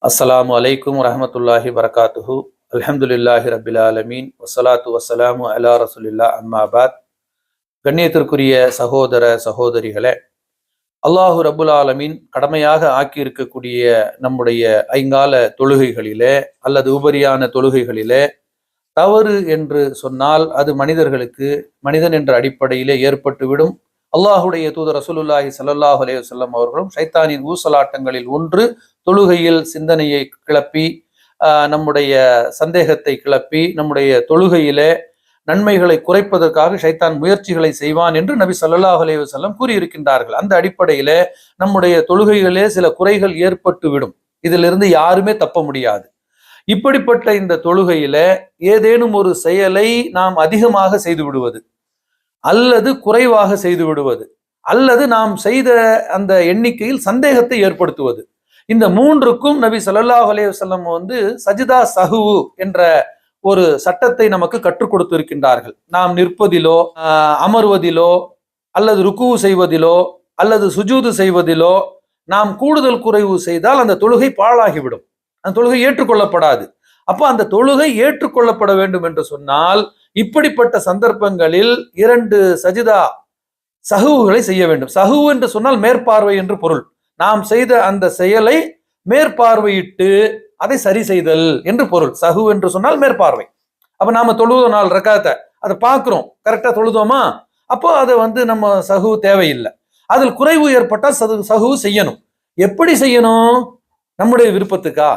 அஸ்ஸலாமு அலைக்கும் வரஹ்மத்துல்லாஹி வரகாத்துஹு. அல்ஹம்துலில்லாஹி ரப்பில் ஆலமீன். வஸ்ஸலாத்து வஸ்ஸலாமு அலா ரசூலில்லாஹ். அம்மா பாத். கண்ணியத்திற்குரிய சகோதர சகோதரிகளே, அல்லாஹு ரப்புல் ஆலமீன் கடமையாக ஆக்கியிருக்கக்கூடிய நம்முடைய ஐங்கால தொழுகைகளிலே அல்லது உபரியான தொழுகைகளிலே தவறு என்று சொன்னால் அது மனிதன் என்ற அடிப்படையிலே ஏற்பட்டுவிடும். அல்லாஹுடைய தூதர் ரசூலுல்லாஹி ஸல்லல்லாஹு அலைஹி வஸல்லம் அவர்களும் ஷைத்தானின் ஊசலாட்டங்களில் ஒன்று தொழுகையில் சிந்தனையை கிளப்பி நம்முடைய சந்தேகத்தை கிளப்பி நம்முடைய தொழுகையிலே நன்மைகளை குறைப்பதற்காக ஷைத்தான் முயற்சிகளை செய்வான் என்று நபி ஸல்லல்லாஹு அலைஹி வஸல்லம் கூறியிருக்கின்றார்கள். அந்த அடிப்படையிலே நம்முடைய தொழுகையிலே சில குறைகள் ஏற்பட்டுவிடும். இதிலிருந்து யாருமே தப்ப முடியாது. இப்படிப்பட்ட இந்த தொழுகையில ஏதேனும் ஒரு செயலை நாம் அதிகமாக செய்து விடுவது அல்லது குறைவாக செய்து விடுவது அல்லது நாம் செய்த அந்த எண்ணிக்கையில் சந்தேகத்தை ஏற்படுத்துவது, இந்த மூன்றுக்கும் நபி ஸல்லல்லாஹு அலைஹி வஸல்லம் சஜிதா சஹ்வு என்ற ஒரு சட்டத்தை நமக்கு கற்றுக் கொடுத்திருக்கின்றார்கள். நாம் நிற்பதிலோ அமர்வதிலோ அல்லது ருக்கு செய்வதிலோ அல்லது சுஜூது செய்வதிலோ நாம் கூடுதல் குறைவு செய்தால் அந்த தொழுகை பாழாகிவிடும், அந்த தொழுகை ஏற்றுக்கொள்ளப்படாது. அப்போ அந்த தொழுகை ஏற்றுக்கொள்ளப்பட வேண்டும் என்று சொன்னால் இப்படிப்பட்ட சந்தர்ப்பங்களில் 2 சஜிதா சஹ்வுகளை செய்ய வேண்டும். சஹ்வு என்று சொன்னால் மேற்பார்வை என்று பொருள். நாம் செய்த அந்த செயலை மேற்பார்வையிட்டு அதை சரி செய்தல் என்று பொருள். சஹ்வு என்று சொன்னால் மேற்பார்வை. அப்ப நாம தொழுத 4 ரக்காத்தை அதை பார்க்கிறோம், கரெக்டா தொழுதோமா, அப்போ அதை நம்ம சஹ்வு தேவையில்லை. அதில் குறைவு ஏற்பட்டால் சஹ்வு செய்யணும். எப்படி செய்யணும்? நம்முடைய விருப்பத்துக்கா?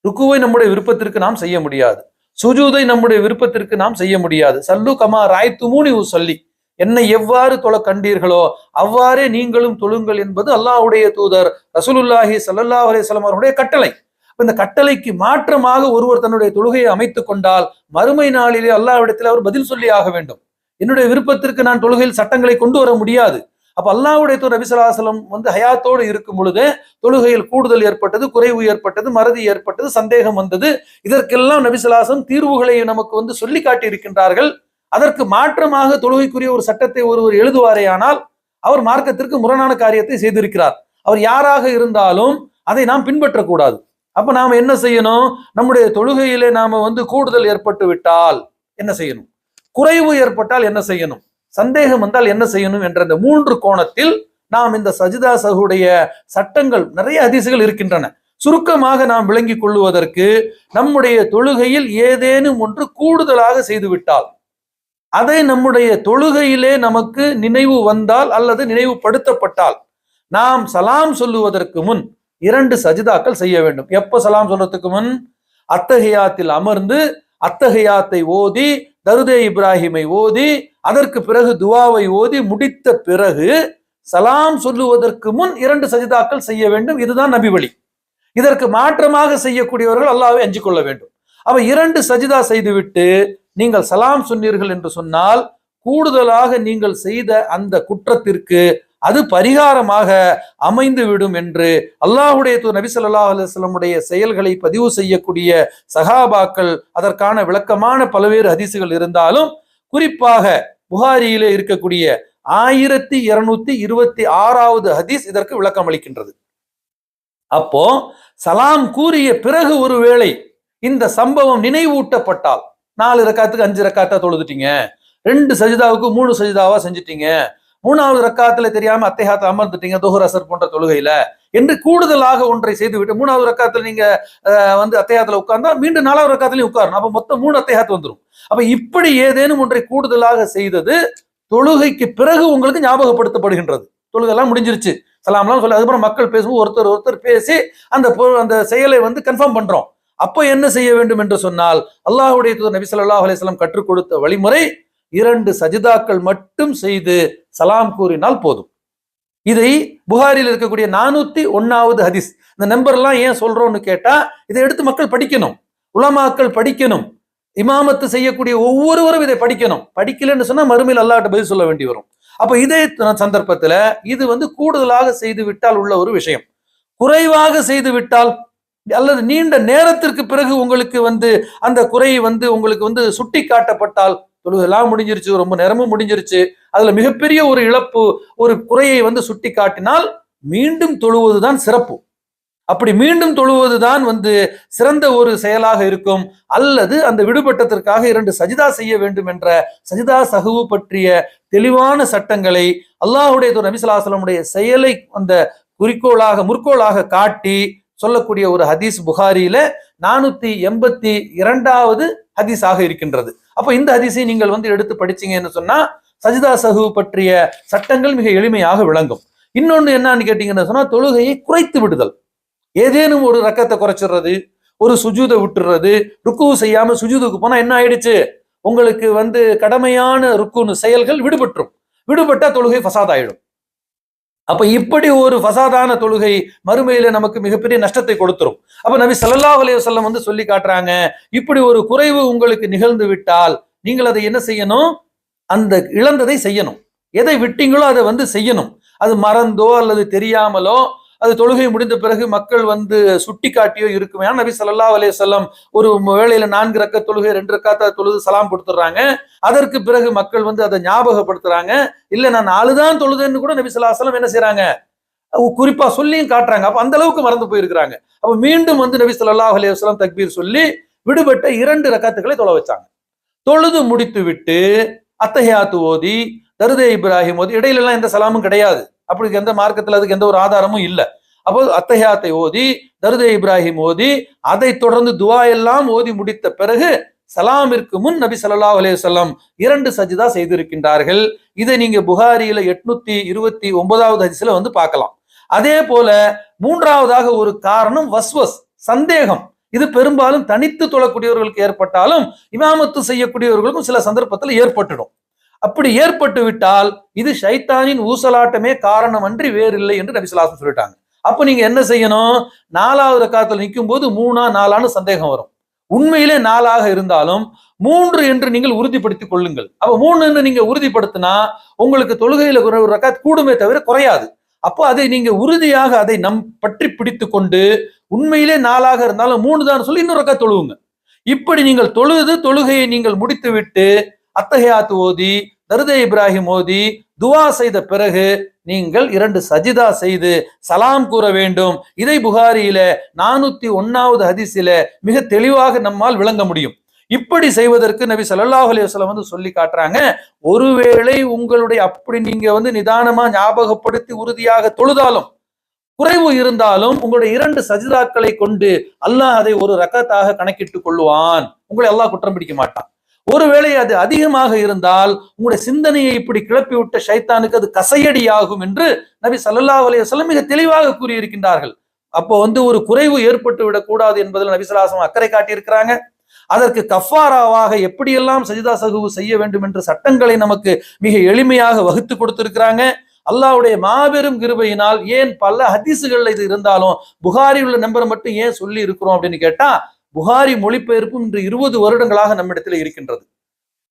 ருக்குவை நம்முடைய விருப்பத்திற்கு நாம் செய்ய முடியாது, சுஜூதை நம்முடைய விருப்பத்திற்கு நாம் செய்ய முடியாது. சல்லு கமா ராய்த்துமூனி உஸல்லி, என்னை எவ்வாறு தொழ கண்டீர்களோ அவ்வாறே நீங்களும் தொழுங்கள் என்பது அல்லாஹ்வுடைய தூதர் ரசூலுல்லாஹி ஸல்லல்லாஹு அலைஹி வஸல்லம் அவருடைய கட்டளை. இந்த கட்டளைக்கு மாற்றமாக ஒருவர் தன்னுடைய தொழுகையை அமைத்துக் கொண்டால் மறுமை நாளிலே அல்லாஹ்விடத்தில் அவர் பதில் சொல்லி ஆக வேண்டும். என்னுடைய விருப்பத்திற்கு நான் தொழுகையில் சட்டங்களை கொண்டு வர முடியாது. அப்ப அல்லாஹ்வுடைய தூதர் நபி ஸல்லல்லாஹு அலைஹி வஸல்லம் ஹயாத்தோடு இருக்கும் பொழுது தொழுகையில் கூடுதல் ஏற்பட்டது, குறைவு ஏற்பட்டது, மறதி ஏற்பட்டது, சந்தேகம் வந்தது. இதற்கெல்லாம் நபி ஸல்லல்லாஹு அலைஹி வஸல்லம் தீர்வுகளை நமக்கு சொல்லி காட்டி இருக்கின்றார்கள். அதற்கு மாற்றமாக தொழுகைக்குரிய ஒரு சட்டத்தை ஒருவர் எழுதுவாரேயானால் அவர் மார்க்கத்திற்கு முரணான காரியத்தை செய்திருக்கிறார். அவர் யாராக இருந்தாலும் அதை நாம் பின்பற்றக்கூடாது. அப்ப நாம என்ன செய்யணும்? நம்முடைய தொழுகையிலே நாம கூடுதல் ஏற்பட்டு விட்டால் என்ன செய்யணும், குறைவு ஏற்பட்டால் என்ன செய்யணும், சந்தேகம் வந்தால் என்ன செய்யணும் என்ற இந்த 3 கோணத்தில் நாம் இந்த சஜிதா சஹ்வுடைய சட்டங்கள் நிறைய ஹதீஸ்கள் இருக்கின்றன. சுருக்கமாக நாம் விளங்கிக் கொள்ளுவதற்கு, நம்முடைய தொழுகையில் ஏதேனும் ஒன்று கூடுதலாக செய்துவிட்டால் அதை நம்முடைய தொழுகையிலே நமக்கு நினைவு வந்தால் அல்லது நினைவுபடுத்தப்பட்டால் நாம் சலாம் சொல்லுவதற்கு முன் 2 சஜிதாக்கள் செய்ய வேண்டும். எப்ப சலாம் சொல்றதுக்கு முன்? அத்தஹியாத்தில் அமர்ந்து அத்தஹியாத்தை ஓதி தருதே இப்ராஹிமை ஓதி அதற்கு பிறகு துவாவை ஓதி முடித்த பிறகு சலாம் சொல்லுவதற்கு முன் 2 சஜிதாக்கள் செய்ய வேண்டும். இதுதான் நபி வழி. இதற்கு மாற்றமாக செய்யக்கூடியவர்கள் அல்லாஹ்வை அஞ்சிக் கொள்ள வேண்டும். அப்ப 2 சஜிதா செய்துவிட்டு நீங்கள் சலாம் சொன்னீர்கள் என்று சொன்னால் கூடுதலாக நீங்கள் செய்த அந்த குற்றத்திற்கு அது பரிகாரமாக அமைந்து விடும் என்று அல்லாஹ்வுடைய தூதர் நபி ஸல்லல்லாஹு அலைஹி வஸல்லமுடைய செயல்களை பதிவு செய்யக்கூடிய சஹாபாக்கள் அதற்கான விளக்கமான பல்வேறு ஹதீசுகள் இருந்தாலும் குறிப்பாக புகாரியிலே இருக்கக்கூடிய 1226வது ஹதீஸ் இதற்கு விளக்கம் அளிக்கின்றது. அப்போ சலாம் கூறிய பிறகு ஒருவேளை இந்த சம்பவம் நினைவூட்டப்பட்டால், 4 ரக்காத்துக்கு 5 ரக்காத்தா தொழுதுட்டீங்க, 2 சஜிதாவுக்கு 3 சஜிதாவா செஞ்சிட்டீங்க, 3வது ரக்காத்துல தெரியாம அத்தஹியாத் அமர்ந்துட்டீங்க துஹர் அஸர் போன்ற தொழுகையில என்று கூடுதலாக ஒன்றை செய்துவிட்டு 3வது ரக்காத்துல நீங்க அத்தஹியாத்துல உட்கார்ந்தா மீண்டும் 4வது ரக்காத்துலயும் உட்காரணும். அப்ப மொத்தம் 3 அத்தஹியாத் வந்துடும். அப்ப இப்படி ஏதேனும் ஒன்றை கூடுதலாக செய்தது தொழுகைக்கு பிறகு உங்களுக்கு ஞாபகப்படுத்தப்படுகின்றது. தொழுகைலாம் முடிஞ்சிருச்சு, சலாம்லாம் சொல்லி அதுக்கப்புறம் மக்கள் பேசும்போது ஒருத்தர் பேசி அந்த செயலை கன்ஃபார்ம் பண்றோம். அப்ப என்ன செய்ய வேண்டும் என்று சொன்னால் அல்லாஹ்வுடைய தூதர் நபி ஸல்லல்லாஹு அலைஹி வஸல்லம் கற்றுக் கொடுத்த வழிமுறை 2 சஜிதாக்கள் மட்டும் செய்து சலாம் கூறினால் போதும். இதை புகாரில் இருக்கக்கூடிய 401வது ஹதீஸ். இந்த நம்பர் எல்லாம் ஏன் சொல்றோம்னு கேட்டா, இதை எடுத்து மக்கள் படிக்கணும், உலமாக்கள் படிக்கணும், இமாமத்து செய்யக்கூடிய ஒவ்வொருவரும் இதை படிக்கணும். படிக்கலன்னு சொன்னா மறுமையில் அல்லாஹ்ட்ட பதில் சொல்ல வேண்டி வரும். அப்ப இதே சந்தர்ப்பத்துல இது கூடுதலாக செய்து விட்டால் உள்ள ஒரு விஷயம். குறைவாக செய்து விட்டால் அல்லது நீண்ட நேரத்திற்கு பிறகு உங்களுக்கு அந்த குறை உங்களுக்கு சுட்டி காட்டப்பட்டால், தொழுகெல்லாம் முடிஞ்சிருச்சு, ரொம்ப நேரமும் முடிஞ்சிருச்சு, அதுல மிகப்பெரிய ஒரு இழப்பு, ஒரு குறையை சுட்டி காட்டினால் மீண்டும் தொழுவதுதான் சிறப்பு. அப்படி மீண்டும் தொழுவதுதான் சிறந்த ஒரு செயலாக இருக்கும். அல்லது அந்த விடுபட்டதற்காக 2 சஜிதா செய்ய வேண்டும் என்ற சஜிதா சஹ்வு பற்றிய தெளிவான சட்டங்களை அல்லாஹ்வுடைய நபி ஸல்லல்லாஹு அலைஹி வஸல்லம் செயலை முற்கோளாக காட்டி சொல்லக்கூடிய ஒரு ஹதீஸ் புகாரியில 482வது ஹதீஸாக இருக்கின்றது. அப்ப இந்த ஹதீஸை நீங்கள் எடுத்து படிச்சீங்கன்னு சொன்னா சஜிதா சஹ்வு பற்றிய சட்டங்கள் மிக எளிமையாக விளங்கும். இன்னொன்னு என்னன்னு கேட்டீங்கன்னு சொன்னா, தொழுகையை குறைத்து விடுதல். ஏதேனும் ஒரு ரக்கத்தை குறைச்சிடுறது, ஒரு சுஜூதை விட்டுறது, ருக்கு செய்யாம சுஜூதுக்கு போனா என்ன ஆயிடுச்சு, உங்களுக்கு கடமையான ருக்குன்னு செயல்கள் விடுபட்டா தொழுகை ஃபசாத் ஆயிடும். அப்ப இப்படி ஒரு ஃபசாதான தொழுகை மறுமையில நமக்கு மிகப்பெரிய நஷ்டத்தை கொடுத்துரும். அப்ப நபி ஸல்லல்லாஹு அலைஹி வஸல்லம் சொல்லி காட்டுறாங்க, இப்படி ஒரு குறைவு உங்களுக்கு நிகழ்ந்து விட்டால் நீங்கள் அதை என்ன செய்யணும், அந்த இழந்ததை செய்யணும். எதை விட்டீங்களோ அதை செய்யணும். அது மறந்தோ அல்லது தெரியாமலோ, அது தொழுகை முடிந்த பிறகு மக்கள் சுட்டி காட்டியோ இருக்குமே. நபி ஸல்லல்லாஹு அலைஹி வஸல்லம் ஒரு வேளையில 4 ரக்கத் தொழுகை 2 ரக்காத்தா தொழுது சலாம் கொடுத்துறாங்க. அதற்கு பிறகு மக்கள் அதை ஞாபகப்படுத்துறாங்க. இல்ல நான் 4 தான் தொழுதுன்னு கூட நபி ஸல்லல்லாஹு அலைஹி வஸல்லம் என்ன செய்யறாங்க, குறிப்பா சொல்லியும் காட்டுறாங்க. அப்ப அந்த அளவுக்கு மறந்து போயிருக்கிறாங்க. அப்ப மீண்டும் நபி ஸல்லல்லாஹு அலைஹி வஸல்லம் தக்பீர் சொல்லி விடுபட்ட 2 ரக்காத்துகளை தொழ வச்சாங்க. தொழுது முடித்து விட்டு அத்தஹியாத்து ஓதி தருதே இப்ராஹிம் ஓதி, இடையில எல்லாம் எந்த சலாமும் கிடையாது. அப்படி எந்த மார்க்கத்தில் அதுக்கு எந்த ஒரு ஆதாரமும் இல்லை. அப்போ அத்தஹியாத்தை ஓதி தருதே இப்ராஹிம் ஓதி அதை தொடர்ந்து துவா எல்லாம் ஓதி முடித்த பிறகு சலாமிற்கு முன் நபி ஸல்லல்லாஹு அலைஹி வஸல்லம் 2 சஜிதா செய்திருக்கின்றார்கள். இதை நீங்க புகாரியில 829வது ஹதீஸ்ல பார்க்கலாம். அதே போல 3வதாக ஒரு காரணம் வஸ்வஸ், சந்தேகம். இது பெரும்பாலும் தனித்து தொழக்கூடியவர்களுக்கு ஏற்பட்டாலும் இமாமத்து செய்யக்கூடியவர்களுக்கும் சில சந்தர்ப்பத்தில் ஏற்பட்டுடும். அப்படி ஏற்பட்டு விட்டால் இது ஷைத்தானின் ஊசலாட்டமே காரணம் அன்றி வேறில்லை என்று நபி ஸல்லல்லாஹு அலைஹி வஸல்லம் சொல்லிட்டாங்க. அப்ப நீங்க என்ன செய்யணும், 4வது ரக்காத்துல நிற்கும் போது 3ஆ 4ஆன்னு சந்தேகம் வரும். உண்மையிலே 4ஆக இருந்தாலும் 3 என்று நீங்கள் உறுதிப்படுத்திக் கொள்ளுங்கள். அப்ப 3 என்று நீங்க உறுதிப்படுத்தினா உங்களுக்கு தொழுகையில ஒரு ரக்காத் கூடுமே தவிர குறையாது. அப்போ அதை நீங்க உறுதியாக அதை பற்றி பிடித்து கொண்டு உண்மையிலே 4ஆக இருந்தாலும் 3 தான் சொல்லி இன்னொரு ரக்காத் தொழுவுங்க. இப்படி நீங்கள் தொழுகையை நீங்கள் முடித்து விட்டு அத்தஹியாத்து ஓதி தருதே இப்ராஹிம் ஓதி துவா செய்த பிறகு நீங்கள் 2 சஜிதா செய்து சலாம் கூற வேண்டும். இதை புகாரியில 401வது ஹதீஸில மிக தெளிவாக நம்மால் விளங்க முடியும். இப்படி செய்வதற்கு நபி ஸல்லல்லாஹு அலைஹி வஸல்லம் சொல்லி காட்டுறாங்க. ஒருவேளை உங்களுடைய அப்படி நீங்க நிதானமா ஞாபகப்படுத்தி உறுதியாக தொழுதாலும் குறைவு இருந்தாலும் உங்களுடைய 2 சஜிதாக்களை கொண்டு அல்லாஹ் அதை ஒரு ரக்காத்தாக கணக்கிட்டுக் கொள்வான். உங்களை அல்லாஹ் குற்றம் பிடிக்க மாட்டான். ஒருவேளை அது அதிகமாக இருந்தால் உங்களுடைய சிந்தனையை இப்படி கிளப்பி விட்ட ஷைத்தானுக்கு அது கசையடியாகும் என்று நபி ஸல்லல்லாஹு அலைஹி வஸல்லம் மிக தெளிவாக கூறியிருக்கின்றார்கள். அப்போ ஒரு குறைவு ஏற்பட்டு விடக்கூடாது என்பதில் நபி ஸல்லல்லாஹு அலைஹி வஸல்லம் அக்கறை காட்டியிருக்கிறாங்க. அதற்கு கஃபாராவாக எப்படியெல்லாம் சஜிதா சஹ்வு செய்ய வேண்டும் என்ற சட்டங்களை நமக்கு மிக எளிமையாக வகுத்து கொடுத்திருக்கிறாங்க. அல்லாஹ்வுடைய மாபெரும் கிருபையினால் ஏன் பல ஹதீஸுகள்ல இது இருந்தாலும் புகாரி உள்ள நம்பரை மட்டும் ஏன் சொல்லி இருக்கிறோம் அப்படின்னு கேட்டா, புகாரி மொழிபெயர்ப்பும் இன்று 20 வருடங்களாக நம்மிடத்தில் இருக்கின்றது.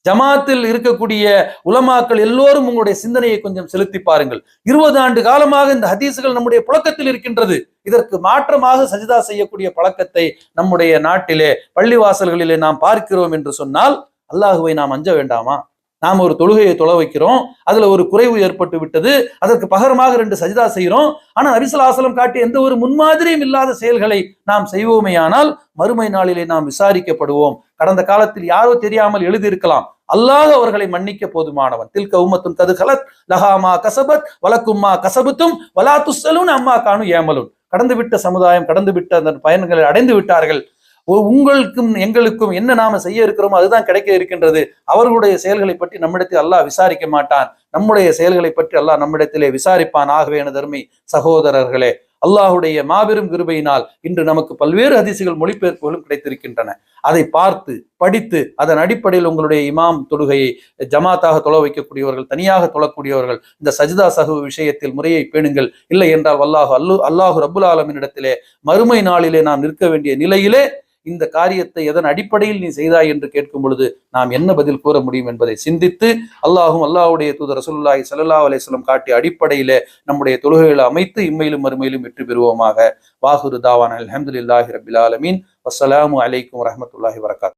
ஜமாத்தில் இருக்கக்கூடிய உலமாக்கள் எல்லோரும் உங்களுடைய சிந்தனையை கொஞ்சம் செலுத்தி பாருங்கள். 20 ஆண்டு காலமாக இந்த ஹதீஸுகள் நம்முடைய புழக்கத்தில் இருக்கின்றது. இதற்கு மாற்றமாக சஜிதா செய்யக்கூடிய பழக்கத்தை நம்முடைய நாட்டிலே பள்ளிவாசல்களிலே நாம் பார்க்கிறோம் என்று சொன்னால் அல்லாஹுவை நாம் அஞ்ச வேண்டாமா? நாம் ஒரு தொழுகையை தொழ வைக்கிறோம், அதுல ஒரு குறைவு ஏற்பட்டு விட்டது, அதற்கு பகரமாக 2 சஜிதா செய்கிறோம். ஆனா நபி ஸல்லல்லாஹு அலைஹி வஸல்லம் காட்டிய எந்த ஒரு முன்மாதிரியும் இல்லாத செயல்களை நாம் செய்வோமேயானால் மறுமை நாளிலே நாம் விசாரிக்கப்படுவோம். கடந்த காலத்தில் யாரோ தெரியாமல் எழுதியிருக்கலாம், அல்லாஹ் அவர்களை மன்னிக்க போதுமானவன். தில்க உம்மத்துன் கது கலத் லஹா மா கஸபத் வலக்கும் மா கஸபத்தும் வலா துஸ்ஸலூன அம்மா கானு யஅமலூன். கடந்து விட்ட சமுதாயம் கடந்து விட்ட அந்த பயன்களை அடைந்து விட்டார்கள். உங்களுக்கும் எங்களுக்கும் என்ன நாம செய்ய இருக்கிறோமோ அதுதான் கிடைக்க இருக்கின்றது. அவர்களுடைய செயல்களை பற்றி நம்மிடத்தில் அல்லாஹ் விசாரிக்க மாட்டான். நம்முடைய செயல்களை பற்றி அல்லாஹ் நம்மிடத்திலே விசாரிப்பான். ஆகவே எனது அருமை சகோதரர்களே, அல்லாஹுடைய மாபெரும் கிருபையினால் இன்று நமக்கு பல்வேறு ஹதீஸுகள் மொழிபெயர்ப்புகளும் கிடைத்திருக்கின்றன. அதை பார்த்து படித்து அதன் அடிப்படையில் உங்களுடைய இமாம் தொழுகையை ஜமாத்தாக தொழ வைக்கக்கூடியவர்கள், தனியாக தொழக்கூடியவர்கள் இந்த சஜிதா சஹ்வு விஷயத்தில் முறையை பேணுங்கள். இல்லை என்றால் அல்லாஹு ரப்புல் ஆலமீன் இடத்திலே மறுமை நாளிலே நாம் நிற்க வேண்டிய நிலையிலே இந்த காரியத்தை எதன் அடிப்படையில் நீ செய்தாய் என்று கேட்கும் பொழுது நாம் என்ன பதில் கூற முடியும் என்பதை சிந்தித்து அல்லாஹும் அல்லாஹ்வுடைய தூதர் ரசூலுல்லாஹி ஸல்லல்லாஹு அலைஹி வஸல்லம் காட்டிய அடிப்படையிலே நம்முடைய தொழுகைகளை அமைத்து இம்மையிலும் மறுமையிலும் வெற்றி பெறுவோமாக. வாஹிரு தாவானா அல்ஹம்துலில்லாஹி ரப்பில் ஆலமீன். வஸ்ஸலாமு அலைக்கும் வரஹ்மத்துல்லாஹி வபரகாத்துஹு.